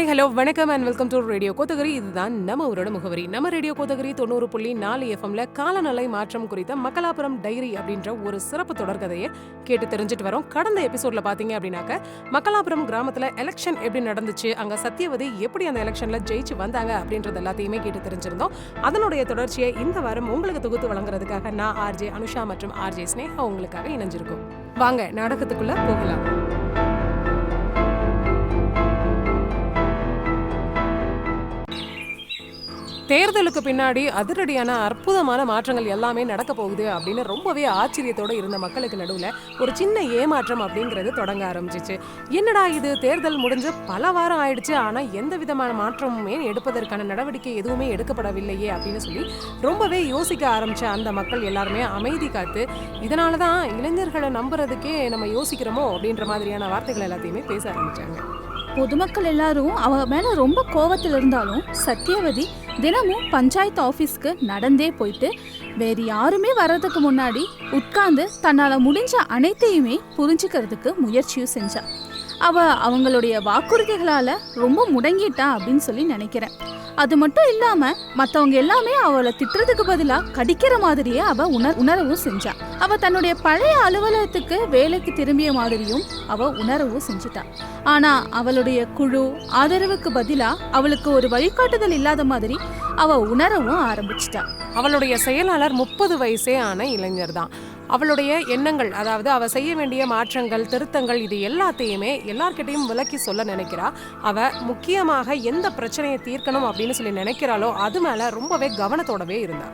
Hello வணக்கம் and welcome to radio Kotagiri. இதுதான் நம்ம ஊரோட முகவரி. நம்ம ரேடியோ கோத்தகிரி 90.4 எஃப்எம்ல காலநிலை மாற்றம் குறித்த மக்களாபுரம் டைரி அப்படின்ற ஒரு சிறப்பு தொடர்கதையை கேட்டு தெரிஞ்சுட்டு வரோம். கடந்த எபிசோட்ல பாத்தீங்க அப்படின்னாக்க மக்களாபுரம் கிராமத்துல எலெக்ஷன் எப்படி நடந்துச்சு, அங்க சத்தியவதி எப்படி அந்த எலெக்ஷன்ல ஜெயிச்சு வந்தாங்க அப்படின்றது எல்லாத்தையுமே கேட்டு தெரிஞ்சிருந்தோம். அதனுடைய தொடர்ச்சியை இந்த வாரம் உங்களுக்கு தொகுத்து வழங்குறதுக்காக நான் ஆர்ஜே அனுஷா மற்றும் ஆர்ஜே ஸ்னேகா உங்களுக்காக இணைஞ்சிருக்கோம். வாங்க நாடகத்துக்குள்ள போகலாம். தேர்தலுக்கு பின்னாடி அதிரடியான அற்புதமான மாற்றங்கள் எல்லாமே நடக்க போகுது அப்படின்னு ரொம்பவே ஆச்சரியத்தோட இருந்த மக்களுக்கு நடுவில் ஒரு சின்ன ஏமாற்றம் அப்படிங்கிறது தொடங்க ஆரம்பிச்சிச்சு. என்னடா இது, தேர்தல் முடிஞ்சு பல வாரம் ஆயிடுச்சு, ஆனால் எந்த விதமான மாற்றமுமே எடுப்பதற்கான நடவடிக்கை எதுவுமே எடுக்கப்படவில்லையே அப்படின்னு சொல்லி ரொம்பவே யோசிக்க ஆரம்பிச்ச அந்த மக்கள் எல்லாருமே அமைதி காத்து, இதனால தான் இளைஞர்களை நம்புறதுக்கே நம்ம யோசிக்கிறோமோ அப்படின்ற மாதிரியான வார்த்தைகள் எல்லாத்தையுமே பேச ஆரம்பிச்சாங்க. பொதுமக்கள் எல்லாரும் அவங்க மேல ரொம்ப கோபத்தில் இருந்தாலும் சத்தியவதி தினமும் பஞ்சாயத்து ஆஃபீஸ்க்கு நடந்தே போயிட்டு வேறு யாருமே வர்றதுக்கு முன்னாடி உட்கார்ந்து தன்னால் முடிஞ்ச அனைத்தையுமே புரிஞ்சுக்கிறதுக்கு முயற்சியும் செஞ்சா. அவங்களுடைய வாக்குறுதிகளால் ரொம்ப முடங்கிட்டா அப்படின்னு சொல்லி நினைக்கிறேன். அது மட்டும் இல்லாமல் மற்றவங்க எல்லாமே அவளை திட்டுறதுக்கு பதிலாக கடிக்கிற மாதிரியே உணரவும் செஞ்சா. தன்னுடைய பழைய அலுவலகத்துக்கு வேலைக்கு திரும்பிய மாதிரியும் உணரவும் செஞ்சிட்டா. ஆனால் அவளுடைய குழு ஆதரவுக்கு பதிலாக அவளுக்கு ஒரு வழிகாட்டுதல் இல்லாத மாதிரி உணரவும் ஆரம்பிச்சிட்டா. அவளுடைய செயலாளர் 30 வயசே ஆன இளைஞர் தான். அவளுடைய எண்ணங்கள், அதாவது அவ செய்ய வேண்டிய மாற்றங்கள், திருத்தங்கள், இது எல்லாத்தையுமே எல்லார்கிட்டையும் விளக்கி சொல்ல நினைக்கிறா. அவ முக்கியமாக எந்த பிரச்சனையை தீர்க்கணும் அப்படின்னு சொல்லி நினைக்கிறாளோ அது மேல ரொம்பவே கவனத்தோடவே இருந்தா.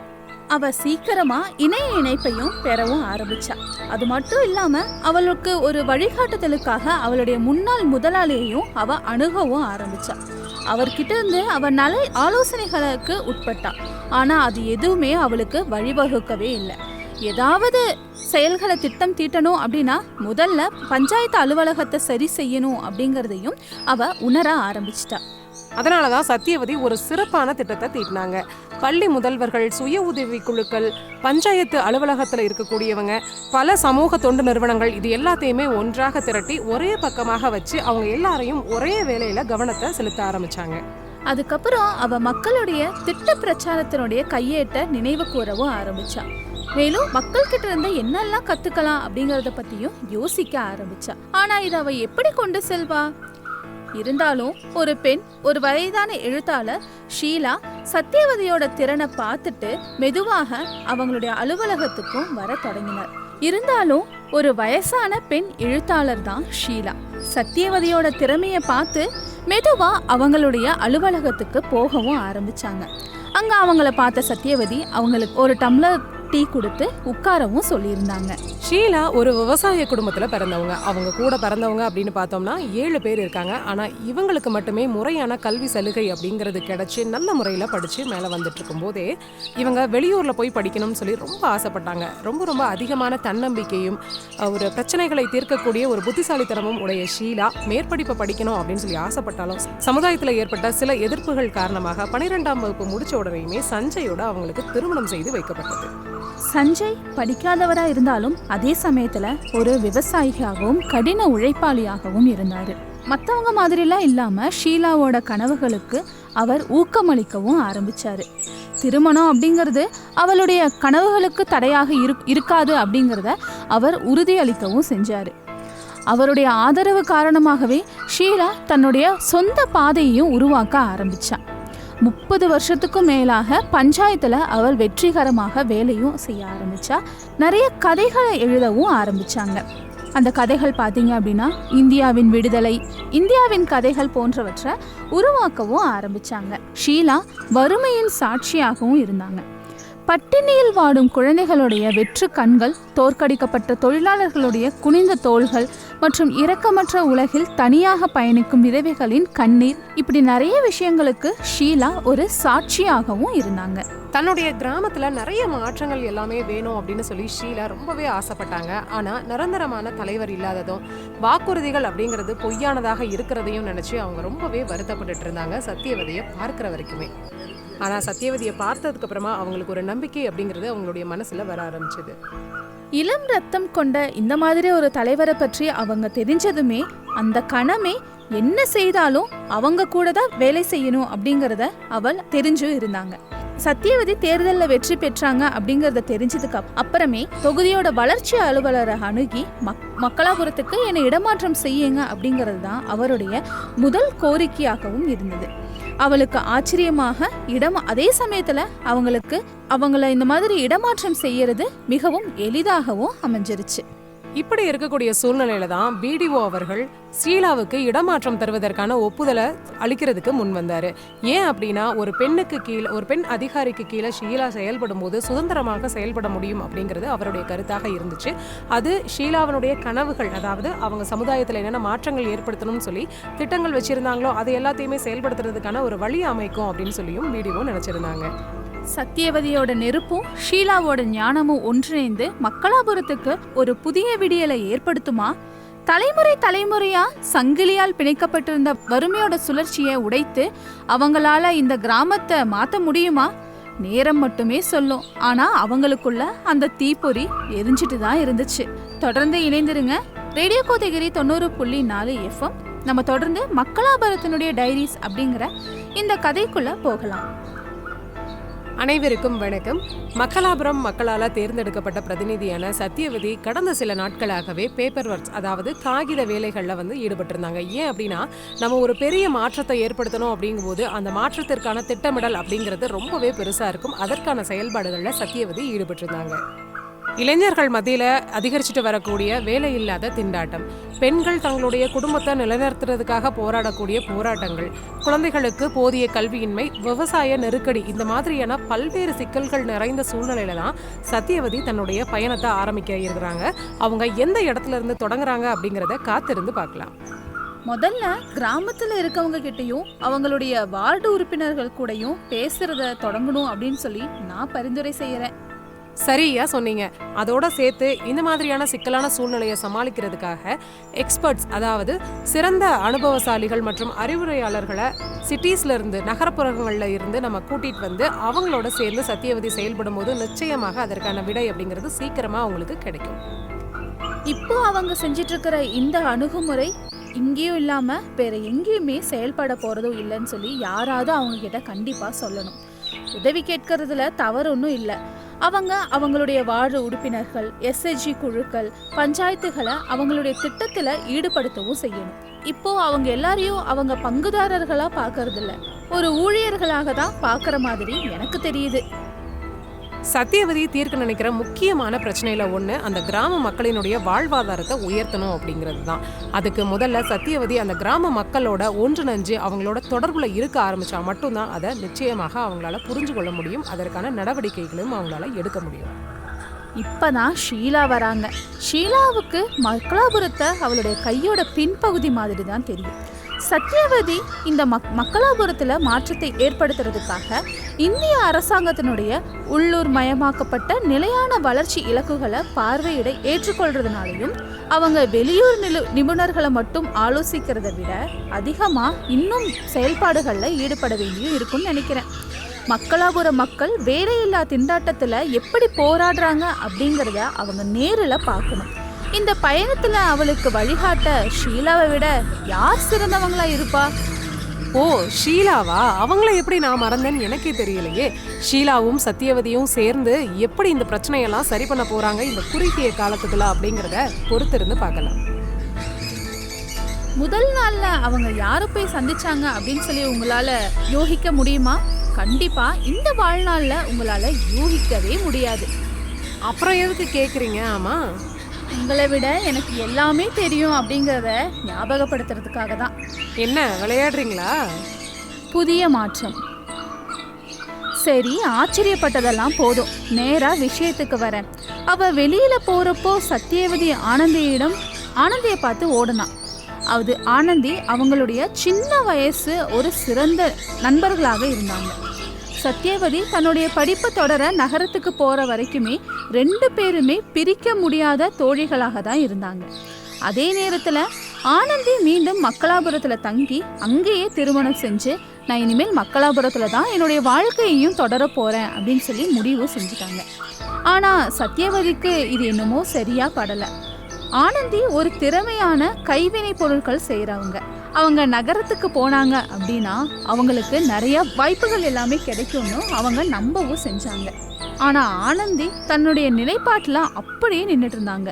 அவ சீக்கிரமா இணைய இணைப்பையும் பெறவும் ஆரம்பிச்சா. அது மட்டும் இல்லாம அவளுக்கு ஒரு வழிகாட்டுதலுக்காக அவளுடைய முன்னாள் முதலாளியையும் அவ அணுகவும் ஆரம்பிச்சா. அவர்கிட்ட இருந்து அவ நல்ல ஆலோசனைகளுக்கு உட்பட்டா. ஆனா அது எதுவுமே அவளுக்கு வழிவகுக்கவே இல்லை. ஏதாவது செயல்களை திட்டம் தீட்டணும் அப்படின்னா முதல்ல பஞ்சாயத்து அலுவலகத்தை சரி செய்யணும் அப்படிங்கிறதையும் அவ உணர ஆரம்பிச்சிட்டா. அதனாலதான் சத்தியவதி ஒரு சிறப்பான திட்டத்தை தீட்டினாங்க. பள்ளி முதல்வர்கள், சுய உதவி குழுக்கள், பஞ்சாயத்து அலுவலகத்துல இருக்கக்கூடியவங்க, பல சமூக தொண்டு நிறுவனங்கள், இது எல்லாத்தையுமே ஒன்றாக திரட்டி ஒரே பக்கமாக வச்சு அவங்க எல்லாரையும் ஒரே வேலையில கவனத்தை செலுத்த ஆரம்பிச்சாங்க. அதுக்கப்புறம் அவ மக்களுடைய திட்ட பிரச்சாரத்தினுடைய கையேட்ட நினைவு கூறவும் ஆரம்பிச்சா. மேலும் மக்கள் கிட்ட இருந்து என்னெல்லாம் கத்துக்கலாம் அப்படிங்கறத பத்தியும் யோசிக்க ஆரம்பிச்சா. ஆனா இதை அவ எப்படி கொண்டு செல்வா? இருந்தாலும் ஒரு பெண், ஒரு வயதான எழுத்தாளர் ஷீலா சத்தியவதியோட திறனை பார்த்துட்டு மெதுவாக அவங்களுடைய அலுவலகத்துக்கும் வர தொடங்கினார். இருந்தாலும் ஒரு வயசான பெண் எழுத்தாளர் தான் ஷீலா. சத்தியவதியோட திறமையை பார்த்து மெதுவா அவங்களுடைய அலுவலகத்துக்கு போகவும் ஆரம்பிச்சாங்க. அங்க அவங்கள பார்த்த சத்தியவதி அவங்களுக்கு ஒரு டம்ளர் டீ கொடுத்து உட்காரவும் சொல்லியிருந்தாங்க. ஷீலா ஒரு விவசாய குடும்பத்துல பிறந்தவங்க. அவங்க கூட பிறந்தவங்க அப்படின்னு பார்த்தோம்னா 7 பேர் இருக்காங்க. ஆனா இவங்களுக்கு மட்டுமே முறையான கல்வி சலுகை அப்படிங்கிறது கிடைச்சி நல்ல முறையில படிச்சு மேல வந்துட்டு இருக்கும் போதே இவங்க வெளியூர்ல போய் படிக்கணும்னு சொல்லி ரொம்ப ஆசைப்பட்டாங்க. ரொம்ப அதிகமான தன்னம்பிக்கையும் ஒரு பிரச்சனைகளை தீர்க்கக்கூடிய ஒரு புத்திசாலித்தனமும் உடைய ஷீலா மேற்படிப்பை படிக்கணும் அப்படின்னு சொல்லி ஆசைப்பட்டாலும் சமுதாயத்துல ஏற்பட்ட சில எதிர்ப்புகள் காரணமாக 12ஆம் வகுப்பு முடிச்ச உடனேயுமே சஞ்சயோட அவங்களுக்கு திருமணம் செய்து வைக்கப்பட்டது. சஞ்சய் படிக்காதவரா இருந்தாலும் அதே சமயத்துல ஒரு விவசாயியாகவும் கடின உழைப்பாளியாகவும் இருந்தாரு. மற்றவங்க மாதிரிலாம் இல்லாம ஷீலாவோட கனவுகளுக்கு அவர் ஊக்கமளிக்கவும் ஆரம்பிச்சாரு. திருமணம் அப்படிங்கிறது அவளுடைய கனவுகளுக்கு தடையாக இருக்காது அப்படிங்கிறத அவர் உறுதியளிக்கவும் செஞ்சாரு. அவருடைய ஆதரவு காரணமாகவே ஷீலா தன்னுடைய சொந்த பாதையையும் உருவாக்க ஆரம்பிச்சா. 30 வருஷத்துக்கும் மேலாக பஞ்சாயத்துல அவள் வெற்றிகரமாக வேலையும் செய்ய ஆரம்பிச்சா. நிறைய கதைகளை எழுதவும் ஆரம்பிச்சாங்க. அந்த கதைகள் பார்த்தீங்க அப்படின்னா இந்தியாவின் விடுதலை, இந்தியாவின் கதைகள் போன்றவற்றை உருவாக்கவும் ஆரம்பிச்சாங்க. ஷீலா வறுமையின் சாட்சியாகவும் இருந்தாங்க. பட்டினியில் வாடும் குழந்தைகளுடைய வெற்று கண்கள், தோற்கடிக்கப்பட்ட தொழிலாளர்களுடைய குனிந்த தோள்கள் மற்றும் இரக்கமற்ற உலகில் தனியாக பயணிக்கும் விதவைகளின் கண்ணீர், இப்படி நிறைய விஷயங்களுக்கு ஷீலா ஒரு சாட்சியாகவும் இருந்தாங்க. தன்னுடைய கிராமத்துல நிறைய மாற்றங்கள் எல்லாமே வேணும் அப்படின்னு சொல்லி ஷீலா ரொம்பவே ஆசைப்பட்டாங்க. ஆனா நிரந்தரமான தலைவர் இல்லாததும் வாக்குறுதிகள் அப்படிங்கிறது பொய்யானதாக இருக்கிறதையும் நினைச்சு அவங்க ரொம்பவே வருத்தப்பட்டு இருந்தாங்க சத்தியவதியை பார்க்கிற வரைக்குமே. ஆனா சத்தியவதியை பார்த்ததுக்கு அப்புறமா அவங்களுக்கு ஒரு நம்பிக்கை அப்படிங்கிறது அவங்களுடைய மனசுல வர ஆரம்பிச்சது. இளம் ரத்தம் கொண்ட இந்த மாதிரி ஒரு தலைவரை பற்றி அவங்க தெரிஞ்சதுமே அந்த கணமே என்ன செய்தாலும் அவங்க கூட தான் வேலை செய்யணும் அப்படிங்கறத அவள் தெரிஞ்சும் இருந்தாங்க. சத்தியவதி தேர்தலில் வெற்றி பெற்றாங்க அப்படிங்கறத தெரிஞ்சதுக்கு அப்புறமே தொகுதியோட வளர்ச்சி அலுவலரை அணுகி மக்களாபுரத்துக்கு என்னை இடமாற்றம் செய்யுங்க அப்படிங்கிறது தான் அவருடைய முதல் கோரிக்கையாகவும் இருந்தது. அவளுக்கு ஆச்சரியமாக அதே சமயத்துல அவங்கள இந்த மாதிரி இடமாற்றம் செய்யறது மிகவும் எளிதாகவும் அமைஞ்சிருச்சு. இப்படி இருக்கக்கூடிய சூழ்நிலையில தான் பிடிஓ அவர்கள் ஷீலாவுக்கு இடமாற்றம் தருவதற்கான ஒப்புதலை அளிக்கிறதுக்கு முன் வந்தாரு. ஏன் அப்படின்னா ஒரு பெண் அதிகாரிக்கு கீழே ஷீலா செயல்படும் போது சுதந்திரமாக செயல்பட முடியும் அப்படிங்கிறது அவருடைய கருத்தாக இருந்துச்சு. அது ஷீலாவினுடைய கனவுகள், அதாவது அவங்க சமுதாயத்தில் என்னென்ன மாற்றங்கள் ஏற்படுத்தணும்னு சொல்லி திட்டங்கள் வச்சிருந்தாங்களோ அதை எல்லாத்தையுமே செயல்படுத்துறதுக்கான ஒரு வழி அமைக்கும் அப்படின்னு சொல்லியும் பிடிஓ நினைச்சிருந்தாங்க. சத்தியவதியோட நெருப்பும் ஷீலாவோட ஞானமும் ஒன்றிணைந்து மக்களாபுரத்துக்கு ஒரு புதிய விடியலை ஏற்படுத்துமா? தலைமுறையா சங்கிலியால் பிணைக்கப்பட்டிருந்த வறுமையோட சுழற்சியை உடைத்து அவங்களால இந்த கிராமத்தை மாத்த முடியுமா? நேரம் மட்டுமே சொல்லும். ஆனா அவங்களுக்குள்ள அந்த தீப்பொறி எரிஞ்சிட்டு தான் இருந்துச்சு. தொடர்ந்து இணைந்திருங்க. Radio Kotagiri 90.4 FM. நம்ம தொடர்ந்து மக்களாபுரத்தினுடைய டைரிஸ் அப்படிங்கிற இந்த கதைக்குள்ள போகலாம். அனைவருக்கும் வணக்கம். மக்களாபுரம் மக்களால் தேர்ந்தெடுக்கப்பட்ட பிரதிநிதியான சத்தியவதி கடந்த சில நாட்களாகவே பேப்பர் ஒர்க்ஸ், அதாவது காகித வேலைகளில் ஈடுபட்டிருந்தாங்க. ஏன் அப்படின்னா நம்ம ஒரு பெரிய மாற்றத்தை ஏற்படுத்தணும் அப்படிங்கும்போது அந்த மாற்றத்திற்கான திட்டமிடல் அப்படிங்கிறது ரொம்பவே பெருசாக இருக்கும். அதற்கான செயல்பாடுகளில் சத்தியவதி ஈடுபட்டிருந்தாங்க. இளைஞர்கள் மத்தியில் அதிகரிச்சுட்டு வரக்கூடிய வேலை இல்லாத திண்டாட்டம், பெண்கள் தங்களுடைய குடும்பத்தை நிலைநிறுத்துறதுக்காக போராடக்கூடிய போராட்டங்கள், குழந்தைகளுக்கு போதிய கல்வியின்மை, விவசாய நெருக்கடி, இந்த மாதிரியான பல்வேறு சிக்கல்கள் நிறைந்த சூழ்நிலையில தான் சத்தியவதி தன்னுடைய பயணத்தை ஆரம்பிக்க இருக்கிறாங்க. அவங்க எந்த இடத்துல இருந்து தொடங்குறாங்க அப்படிங்கிறத காத்திருந்து பார்க்கலாம். முதல்ல கிராமத்துல இருக்கவங்க கிட்டையும் அவங்களுடைய வார்டு உறுப்பினர்கள் கூடயும் பேசுறத தொடங்கணும் அப்படின்னு சொல்லி நான் பரிந்துரை செய்யறேன். சரியா சொன்னீங்க. அதோட சேர்த்து இந்த மாதிரியான சிக்கலான சூழ்நிலையை சமாளிக்கிறதுக்காக எக்ஸ்பர்ட்ஸ், அதாவது சிறந்த அனுபவசாலிகள் மற்றும் அறிவுரையாளர்களை சிட்டிஸ்ல இருந்து, நகரப்புறங்கள்ல இருந்து நம்ம கூட்டிட்டு வந்து அவங்களோட சேர்ந்து சத்தியவதி செயல்படும் போது நிச்சயமாக அதற்கான விடை அப்படிங்கிறது சீக்கிரமா அவங்களுக்கு கிடைக்கும். இப்போ அவங்க செஞ்சிட்டு இருக்கிற இந்த அணுகுமுறை இங்கேயும் இல்லாம வேற எங்கேயுமே செயல்பட போறதும் இல்லைன்னு சொல்லி யாராவது அவங்க கிட்ட கண்டிப்பா சொல்லணும். உதவி கேட்கறதுல தவறு ஒன்றும் இல்லை. அவங்களுடைய வார்டு உறுப்பினர்கள், எஸ்எஸ்ஜி குழுக்கள், பஞ்சாயத்துகளை அவங்களுடைய திட்டத்துல ஈடுபடுத்தவும் செய்யணும். இப்போ அவங்க எல்லாரையும் அவங்க பங்குதாரர்களா பாக்குறது இல்ல, ஒரு ஊழியர்களாக தான் பாக்குற மாதிரி எனக்கு தெரியுது. சத்தியவதி தீர்க்க நினைக்கிற முக்கியமான பிரச்சனையில ஒண்ணு அந்த கிராம மக்களினுடைய வாழ்வாதாரத்தை உயர்த்தணும் அப்படிங்கிறது தான். அதுக்கு முதல்ல சத்தியவதி அந்த கிராம மக்களோட ஒன்றிணைஞ்சு அவங்களோட தொடர்புல இருக்க ஆரம்பிச்சா மட்டும்தான் அதை நிச்சயமாக அவங்களால புரிஞ்சு கொள்ள முடியும். அதற்கான நடவடிக்கைகளும் அவங்களால எடுக்க முடியும். இப்பதான் ஷீலா வராங்க. ஷீலாவுக்கு மக்களாபுரத்தை அவளுடைய கையோட பின்பகுதி மாதிரி தான் தெரியும். சத்தியவதி இந்த மக்களாபுரத்துல மாற்றத்தை ஏற்படுத்துறதுக்காக இந்திய அரசாங்கத்தினுடைய உள்ளூர் மயமாக்கப்பட்ட நிலையான வளர்ச்சி இலக்குகளை பார்வையிட ஏற்றுக்கொள்றதுனாலையும் அவங்க வெளியூர் நிபுணர்களை மட்டும் ஆலோசிக்கிறத விட அதிகமா இன்னும் செயல்பாடுகள்ல ஈடுபட வேண்டியும் இருக்கும்னு நினைக்கிறேன். மக்களாபுர மக்கள் வேலையில்லா திண்டாட்டத்துல எப்படி போராடுறாங்க அப்படிங்கிறத அவங்க நேரில் பார்க்கணும். இந்த பயணத்துல அவளுக்கு வழிகாட்ட ஷீலாவை விட யார் சிறந்தவங்களா இருப்பா? ஓ, ஷீலாவா? அவங்கள எப்படி நான் மறந்தேன்னு எனக்கே தெரியலையே. ஷீலாவும் சத்தியவதியும் சேர்ந்து எப்படி இந்த பிரச்சனையெல்லாம் சரி பண்ண போறாங்க இந்த குறுகிய காலத்துக்குள்ள அப்படிங்கிறத பொறுத்திருந்து பார்க்கலாம். முதல் நாள்ல அவங்க யாரை போய் சந்திச்சாங்க அப்படின்னு சொல்லி உங்களால யோகிக்க முடியுமா? கண்டிப்பா இந்த வாழ்நாள்ல உங்களால யூகிக்கவே முடியாது. அப்புறம் எதுக்கு கேக்குறீங்க? ஆமா, உங்களை விட எனக்கு எல்லாமே தெரியும் அப்படிங்கிறத ஞாபகப்படுத்துறதுக்காக தான். என்ன விளையாடுறீங்களா? புதிய மாற்றம். சரி, ஆச்சரியப்பட்டதெல்லாம் போதும், நேரா விஷயத்துக்கு வரேன். அவ வெளியில போறப்போ சத்தியவதி ஆனந்தியை பார்த்து ஓடுனான். அது ஆனந்தி அவங்களுடைய சின்ன வயசு ஒரு சிறந்த நண்பர்களாக இருந்தாங்க. சத்தியவதி தன்னுடைய படிப்பு தொடர நகரத்துக்கு போற வரைக்குமே 2 பேருமே பிரிக்க முடியாத தோழிகளாக தான் இருந்தாங்க. அதே நேரத்துல ஆனந்தி மீண்டும் மக்களாபுரத்துல தங்கி அங்கேயே திருமணம் செஞ்சு நான் இனிமேல் மக்களாபுரத்துல தான் என்னுடைய வாழ்க்கையையும் தொடர போறேன் அப்படின்னு சொல்லி முடிவு செஞ்சுட்டாங்க. ஆனா சத்தியவதிக்கு இது என்னமோ சரியா படல. ஆனந்தி ஒரு திறமையான கைவினை பொருட்கள் செய்யறவங்க. அவங்க நகரத்துக்கு போனாங்க அப்படின்னா அவங்களுக்கு நிறைய வாய்ப்புகள் எல்லாமே கிடைக்கும்னு அவங்க நம்பவும் செஞ்சாங்க. ஆனா ஆனந்தி தன்னுடைய நிலைப்பாட்டுல அப்படியே நின்றுட்டு இருந்தாங்க.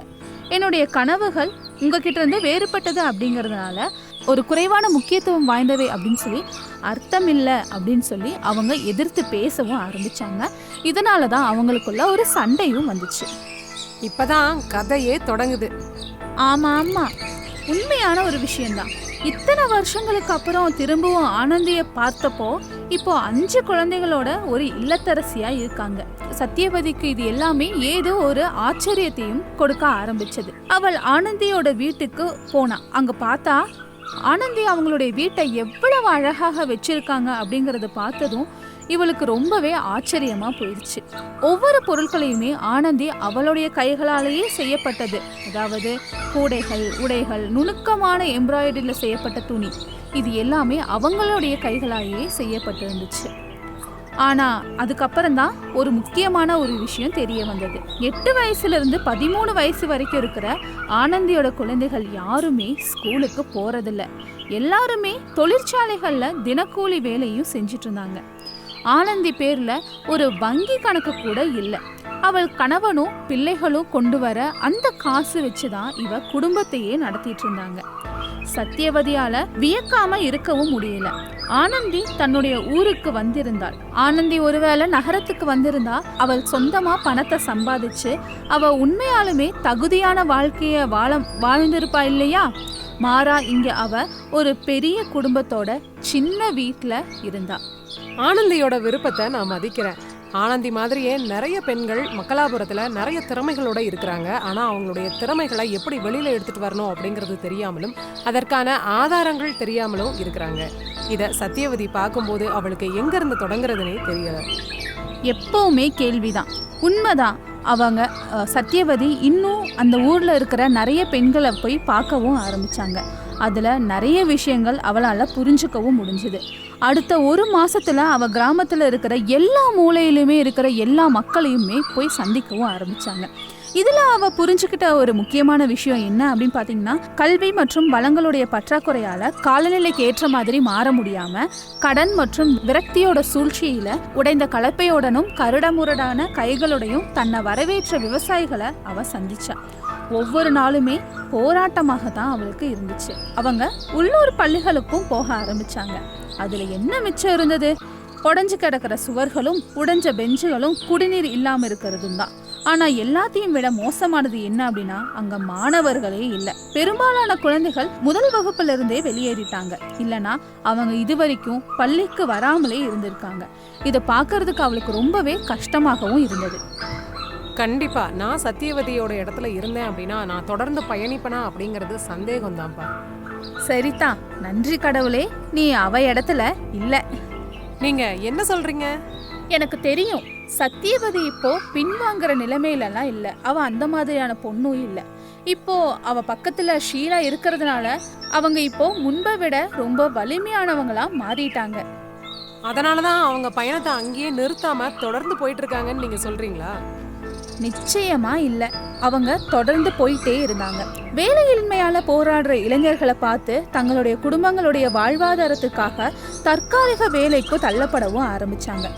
என்னுடைய கனவுகள் உங்ககிட்ட இருந்து வேறுபட்டது அப்படிங்கறதுனால ஒரு குறைவான முக்கியத்துவம் வாய்ந்தவை அப்படின்னு சொல்லி அர்த்தம் இல்லை அப்படின்னு சொல்லி அவங்க எதிர்த்து பேசவும் ஆரம்பிச்சாங்க. இதனாலதான் அவங்களுக்குள்ள ஒரு சண்டையும் வந்துச்சு. இப்பதான் கதையே தொடங்குது. ஆமா ஆமா, உண்மையான ஒரு விஷயம்தான். இத்தனை வருஷங்களுக்கு அப்புறம் திரும்பவும் ஆனந்திய பார்த்தப்போ இப்போ 5 குழந்தைகளோட ஒரு இல்லத்தரசியா இருக்காங்க. சத்தியவதிக்கு இது எல்லாமே ஏதோ ஒரு ஆச்சரியத்தையும் கொடுக்க ஆரம்பிச்சது. அவள் ஆனந்தியோட வீட்டுக்கு போனா. அங்க பார்த்தா ஆனந்தி அவங்களுடைய வீட்டை எவ்வளவு அழகாக வச்சிருக்காங்க அப்படிங்கறத பார்த்ததும் இவளுக்கு ரொம்பவே ஆச்சரியமா போயிடுச்சு. ஒவ்வொரு பொருட்களையுமே ஆனந்தி அவளுடைய கைகளாலேயே செய்யப்பட்டது. அதாவது கூடைகள், உடைகள், நுணுக்கமான எம்ப்ராய்டரியில செய்யப்பட்ட துணி, இது எல்லாமே அவங்களுடைய கைகளாலேயே செய்யப்பட்டிருந்துச்சு. ஆனா அதுக்கப்புறம் தான் ஒரு முக்கியமான ஒரு விஷயம் தெரிய வந்தது. 8 வயசுல இருந்து 13 வயசு வரைக்கும் இருக்கிற ஆனந்தியோட குழந்தைகள் யாருமே ஸ்கூலுக்கு போறதில்ல. எல்லாருமே தொழிற்சாலைகள்ல தினக்கூலி வேலையும் செஞ்சிட்டு இருந்தாங்க. ஆனந்தி பேர்ல ஒரு வங்கி கணக்கு கூட இல்லை. அவள் கணவனும் பிள்ளைகளும் கொண்டு வர அந்த காசு வச்சுதான் இவ குடும்பத்தையே நடத்திட்டு இருந்தாங்க. சத்தியவதியால வியக்காம இருக்கவும் முடியல. ஆனந்தி தன்னுடைய ஊருக்கு வந்திருந்தாள். ஆனந்தி ஒருவேளை நகரத்துக்கு வந்திருந்தா அவள் சொந்தமா பணத்தை சம்பாதிச்சு அவ உண்மையாலுமே தகுதியான வாழ்க்கைய வாழ்ந்திருப்பா இல்லையா? மாறா இங்க அவ ஒரு பெரிய குடும்பத்தோட சின்ன வீட்டுல இருந்தா. ஆனந்தியோட விருப்பத்தை நான் மதிக்கிறேன். ஆனந்தி மாதிரியே நிறைய பெண்கள் மக்களாபுரத்துல நிறைய திறமைகளோட இருக்கிறாங்க. ஆனா அவங்களுடைய திறமைகளை எப்படி வெளியில எடுத்துட்டு வரணும் அப்படிங்கிறது தெரியாமலும் அதற்கான ஆதாரங்கள் தெரியாமலும் இருக்கிறாங்க. இத சத்தியவதி பார்க்கும்போது அவளுக்கு எங்க இருந்து தொடங்குறதுனே தெரியல. எப்பவுமே கேள்விதான். உண்மைதான். அவங்க சத்தியவதி இன்னும் அந்த ஊர்ல இருக்கிற நிறைய பெண்களை போய் பார்க்கவும் ஆரம்பிச்சாங்க. அதுல நிறைய விஷயங்கள் அவளால புரிஞ்சுக்கவும் முடிஞ்சுது. அடுத்த 1 மாசத்துல அவ கிராமத்துல இருக்கிற எல்லா மூலையிலுமே இருக்கிற எல்லா மக்களையுமே போய் சந்திக்கவும் ஆரம்பிச்சாங்க. இதுல அவ புரிஞ்சுக்கிட்ட ஒரு முக்கியமான விஷயம் என்ன அப்படின்னு பாத்தீங்கன்னா, கல்வி மற்றும் வளங்களுடைய பற்றாக்குறையால காலநிலைக்கு ஏற்ற மாதிரி மாற முடியாம கடன் மற்றும் விரக்தியோட சூழ்ச்சியில உடைந்த கலப்பையோடனும் கருடமுரடான கைகளுடையும் தன்னை வரவேற்ற விவசாயிகளை அவ சந்திச்சா. ஒவ்வொரு நாளுமே போராட்டமாக தான் அவளுக்கு இருந்துச்சு. அவங்க உள்ளூர் பள்ளிகளுக்கும் போக ஆரம்பிச்சாங்க. அதுல என்ன மிச்சம் இருந்தது? உடைஞ்சு கிடக்கிற சுவர்களும் உடைஞ்ச பெஞ்சுகளும் குடிநீர் இல்லாம இருக்கிறதும் தான். ஆனா எல்லாத்தையும் விட மோசமானது என்ன அப்படின்னா, அங்க மாணவர்களே இல்ல. பெரும்பாலான குழந்தைகள் முதல் வகுப்புல இருந்தே வெளியேறிட்டாங்க. இல்லனா அவங்க இதுவரைக்கும் பள்ளிக்கு வராமலே இருந்திருக்காங்க. இதை பாக்குறதுக்கு அவளுக்கு ரொம்பவே கஷ்டமாகவும் இருந்தது. கண்டிப்பா நான் சத்தியவதியோட இடத்துல இருந்தேன் அப்படின்னா நான் தொடர்ந்து பயணிப்பனா அப்படிங்கிறது சந்தேகம் தான்ப்பா. சரிதான், நன்றி கடவுளே, நீ அவ இடத்துல இல்ல. நீங்க என்ன சொல்றீங்க? எனக்கு தெரியும், சத்தியவதி இப்போ பின்வாங்குற நிலைமையிலலாம் இல்ல. அவ அந்த மாதிரியான பொண்ணும் இல்ல. இப்போ அவ பக்கத்துல ஷீலா இருக்கிறதுனால அவங்க இப்போ முன்பை விட ரொம்ப வலிமையானவங்களா மாறிட்டாங்க. அதனாலதான் அவங்க பயணத்தை அங்கேயே நிறுத்தாம தொடர்ந்து போயிட்டு இருக்காங்கன்னு நீங்க சொல்றீங்களா? நிச்சயமா இல்ல, அவங்க தொடர்ந்து போயிட்டே இருந்தாங்க. வேலையின்மையால போராடுற இளைஞர்களை பார்த்து தங்களுடைய குடும்பங்களுடைய வாழ்வாதாரத்துக்காக தற்காலிக வேலைக்கு தள்ளப்படவும் ஆரம்பிச்சாங்க.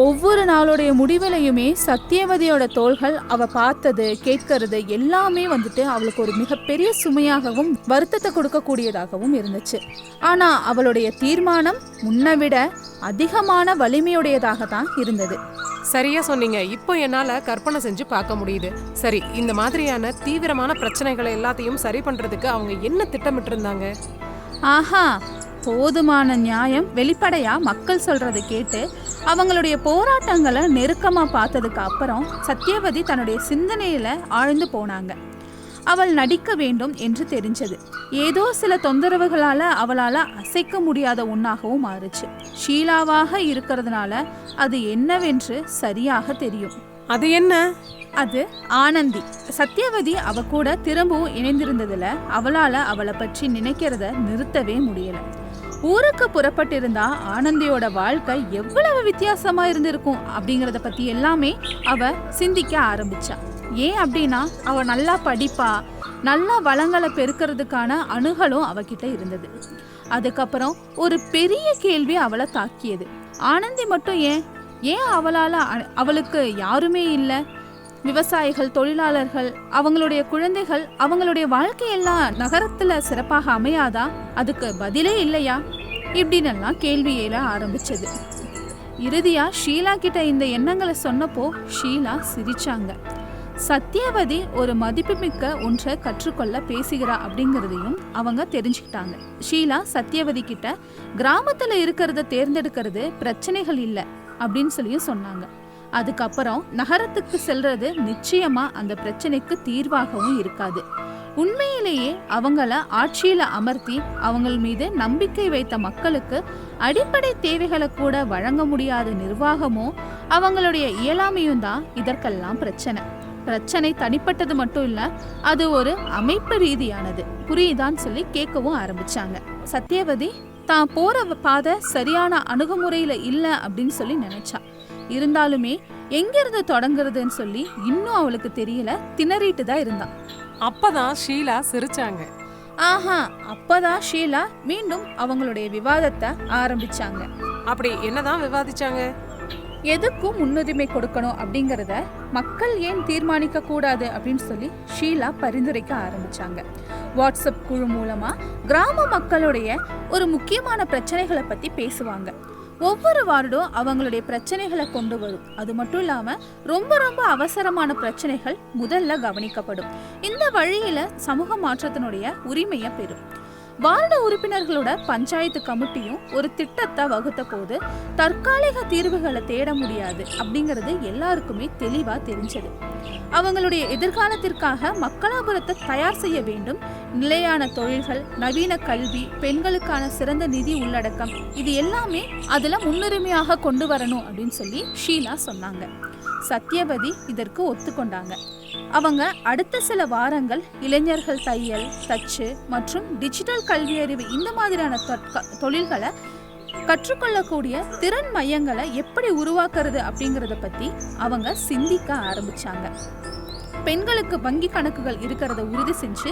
ஒவ்வொரு நாளுடைய முடிவிலையுமே சத்தியவதியோட தோள்கள் அவ பார்த்தது கேட்கறது எல்லாமே வந்துட்டு அவளுக்கு ஒரு மிகப்பெரிய சுமையாகவும் வருத்தத்தை கொடுக்கக்கூடியதாகவும் இருந்துச்சு. ஆனா அவளுடைய தீர்மானம் முன்ன விட அதிகமான வலிமையுடையதாக தான் இருந்தது. சரியா சொன்னீங்க. இப்போ என்னால கற்பனை செஞ்சு பார்க்க முடியுது. சரி, இந்த மாதிரியான தீவிரமான பிரச்சனைகளை எல்லாத்தையும் சரி பண்றதுக்கு அவங்க என்ன திட்டமிட்டு இருந்தாங்க? ஆஹா, போதுமான நியாயம் வெளிப்படையா மக்கள் சொல்றதை கேட்டு அவங்களுடைய போராட்டங்களை நெருக்கமா பார்த்ததுக்கு அப்புறம் சத்தியவதி தன்னுடைய சிந்தனையில ஆழ்ந்து போனாங்க. அவள் நடிக்க வேண்டும் என்று தெரிஞ்சது. ஏதோ சில தொந்தரவுகளால அவளால அசைக்க முடியாத ஒன்னாகவும் மாறுச்சு. ஷீலாவாக இருக்கிறதுனால அது என்னவென்று சரியாக தெரியும். அது என்ன? அது ஆனந்தி. சத்தியவதி அவ கூட திரும்பவும் இணைந்திருந்ததுல அவளால அவளை பற்றி நினைக்கிறத நிறுத்தவே முடியல. ஊருக்கு புறப்பட்டிருந்தா ஆனந்தியோட வாழ்க்கை எவ்வளவு வித்தியாசமா இருந்திருக்கும் அப்படிங்கறத பத்தி எல்லாமே அவ சிந்திக்க ஆரம்பிச்சா. ஏன் அப்படின்னா அவ நல்லா படிப்பா, நல்லா வளங்களை பெருக்கிறதுக்கான அணுகலும் அவகிட்ட இருந்தது. அதுக்கப்புறம் ஒரு பெரிய கேள்வி அவளை தாக்கியது. ஆனந்தி மட்டும் ஏன் அவளுக்கு யாருமே இல்லை? விவசாயிகள், தொழிலாளர்கள், அவங்களுடைய குழந்தைகள், அவங்களுடைய வாழ்க்கையெல்லாம் நகரத்துல சிறப்பாக அமையாதா? அதுக்கு பதிலே இல்லையா? இப்படின்னெல்லாம் கேள்வி எழ ஆரம்பிச்சது. இறுதியா ஷீலா கிட்ட இந்த எண்ணங்களை சொன்னப்போ ஷீலா சிரிச்சாங்க. சத்யவதி ஒரு மதிப்புமிக்க ஒன்றை கற்றுக்கொள்ள பேசுகிறா அப்படிங்கிறதையும் அவங்க தெரிஞ்சுக்கிட்டாங்க. ஷீலா சத்யவதி கிட்ட கிராமத்துல இருக்கிறத தேர்ந்தெடுக்கிறது பிரச்சனைகள் இல்லை அப்படின்னு சொல்லியும் சொன்னாங்க. அதுக்கப்புறம் நகரத்துக்கு செல்றது நிச்சயமா அந்த பிரச்சனைக்கு தீர்வாகவும் இருக்காது. உண்மையிலேயே அவங்கள ஆட்சியில அமர்த்தி அவங்கள் மீது நம்பிக்கை வைத்த மக்களுக்கு அடிப்படை தேவைகளை கூட வழங்க முடியாத நிர்வாகமும் அவங்களுடைய இயலாமையும் தான் இதற்கெல்லாம் பிரச்சனை தனிப்பட்டது மட்டும் இல்ல, அது ஒரு அமைப்பு ரீதியானது. புரியுதான்னு சொல்லி கேட்கவும் ஆரம்பிச்சாங்க. சத்யவதி தான் போற பாதை சரியான அணுகுமுறையில இல்ல அப்படின்னு சொல்லி நினைச்சா. இருந்தாலுமே எங்கிருந்து தொடங்குறதுன்னு சொல்லி இன்னும் அவளுக்கு தெரியல, திணறிட்டு தான் இருந்தான். அப்பதான் ஷீலா சிரிச்சாங்க. அப்பதான் ஷீலா மீண்டும் அவங்களுடைய விவாதத்தை ஆரம்பிச்சாங்க. அப்படி என்னதான் விவாதிச்சாங்க? எதுக்கும் முன்னுரிமை கொடுக்கணும் அப்படிங்கறத மக்கள் ஏன் தீர்மானிக்க கூடாது அப்படின்னு சொல்லி ஷீலா பரிந்துரைக்க ஆரம்பிச்சாங்க. வாட்ஸ்அப் குழு மூலமா கிராம மக்களுடைய ஒரு முக்கியமான பிரச்சனைகளை பத்தி பேசுவாங்க. ஒவ்வொரு வார்டும் அவங்களுடைய பிரச்சனைகளை கொண்டு வரும். அது மட்டும் இல்லாம ரொம்ப ரொம்ப அவசரமான பிரச்சனைகள் முதல்ல கவனிக்கப்படும். இந்த வழியில சமூக மாற்றத்தினுடைய உரிமையை பெறும். வார்டு உறுப்பினர்களோட பஞ்சாயத்து கமிட்டியும் ஒரு திட்டத்தை வகுத்த போது தற்காலிக தீர்வுகளை தேட முடியாது அப்படிங்கிறது எல்லாருக்குமே தெளிவா தெரிஞ்சது. அவங்களுடைய எதிர்காலத்திற்காக மக்களாபுரத்தை தயார் செய்ய வேண்டும். நிலையான தொழில்கள், நவீன கல்வி, பெண்களுக்கான சிறந்த நிதி உள்ளடக்கம், இது எல்லாமே அதுல முன்னுரிமையாக கொண்டு வரணும் அப்படின்னு சொல்லி ஷீலா சொன்னாங்க. சத்யவதி இதற்கு ஒத்துக்கொண்டாங்க. அவங்க அடுத்த சில வாரங்கள் இளைஞர்கள் தையல், தச்சு மற்றும் டிஜிட்டல் கல்வியறிவு இந்த மாதிரியான தொழில்களை கற்றுக்கொள்ளக்கூடிய திறன் மையங்களை எப்படி உருவாக்குறது அப்படிங்கறத பத்தி அவங்க சிந்திக்க ஆரம்பிச்சாங்க. பெண்களுக்கு வங்கி கணக்குகள் இருக்கிறத உறுதி செஞ்சு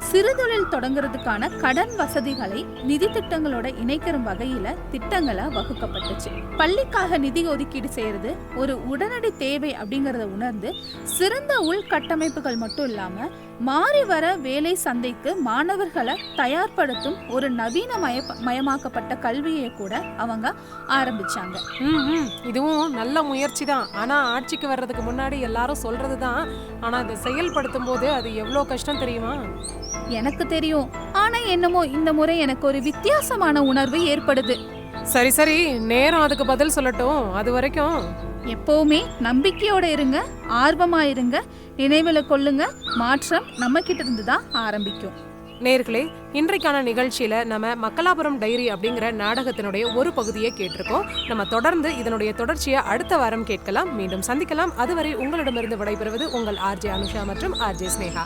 சிறுதொழில் தொடங்குறதுக்கான கடன் வசதிகளை நிதி திட்டங்களோட இணைக்கிற வகையில திட்டங்களை வகுக்கப்பட்டுச்சு. பள்ளிக்காக நிதி ஒதுக்கீடு செய்யறது ஒரு உடனடி தேவை அப்படிங்கறத உணர்ந்து சிறந்த உள்கட்டமைப்புகள் மட்டும் இல்லாம மாறி வர வேலை சந்தைக்கு மாணவர்களை தயார்படுத்தும் ஒரு நவீன மயமாக்கப்பட்ட கல்வியை கூட அவங்க ஆரம்பிச்சாங்க. இதுவும் நல்ல முயற்சி தான். ஆனா ஆட்சிக்கு வர்றதுக்கு முன்னாடி எல்லாரும் சொல்றதுதான், ஆனா அதை செயல்படுத்தும் போது அது எவ்வளவு கஷ்டம் தெரியுமா? எனக்கு தெரியும். ஆனா என்னமோ இந்த முறை எனக்கு ஒரு வித்தியாசமான உணர்வு ஏற்படுது. சரி, நேரம் அதுக்கு பதில் சொல்லட்டும். அது வரைக்கும் எப்பவுமே நம்பிக்கையோட இருங்க, ஆர்வமா இருங்க, நினைவுல கொள்ளுங்க, மாற்றம் நம்ம கிட்ட இருந்து தான் ஆரம்பிக்கும். நேர்களே, இன்றைக்கான நிகழ்ச்சியில நம்ம மக்களாபுரம் டைரி அப்படிங்கிற நாடகத்தினுடைய ஒரு பகுதியை கேட்டிருக்கோம். நம்ம தொடர்ந்து இதனுடைய தொடர்ச்சியை அடுத்த வாரம் கேட்கலாம். மீண்டும் சந்திக்கலாம். அதுவரை உங்களிடமிருந்து விடைபெறுவது உங்கள் ஆர்ஜே அனுஷா மற்றும் ஆர்ஜே ஸ்னேகா.